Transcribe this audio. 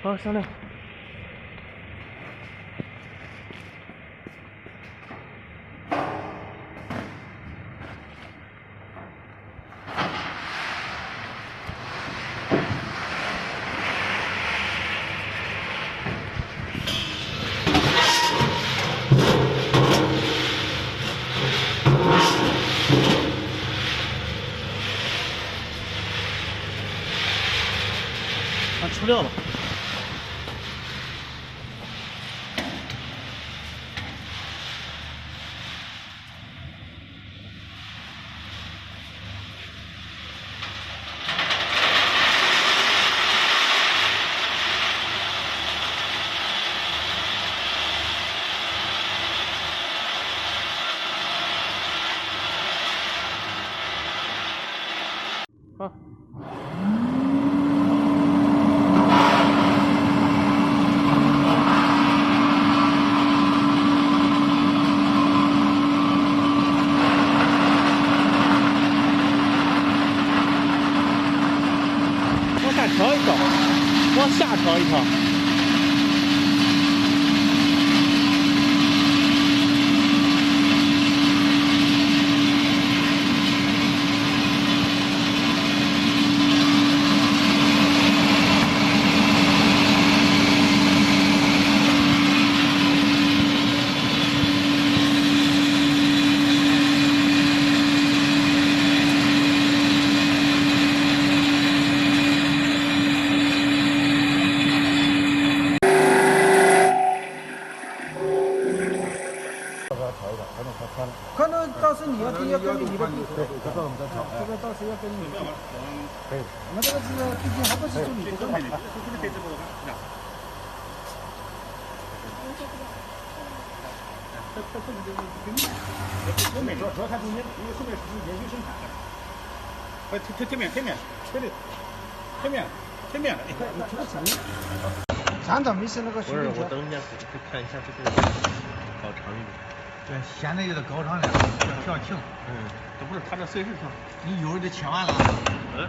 好，商量。出料吧。好。往下调一调，往下调一调。可能到时你要根据你的地，对，这个我们再调，这个到时要根据你的地。可以，我们这个是毕竟还不是说你的问题。主要看中间，因为后面是连续生产的。贴面，你看这个前面，厂长没事那个。不是，我等一下看一下这个搞长一点。对，现在有点高长了，要调轻。这不是他这随时调。你油就切完了。对。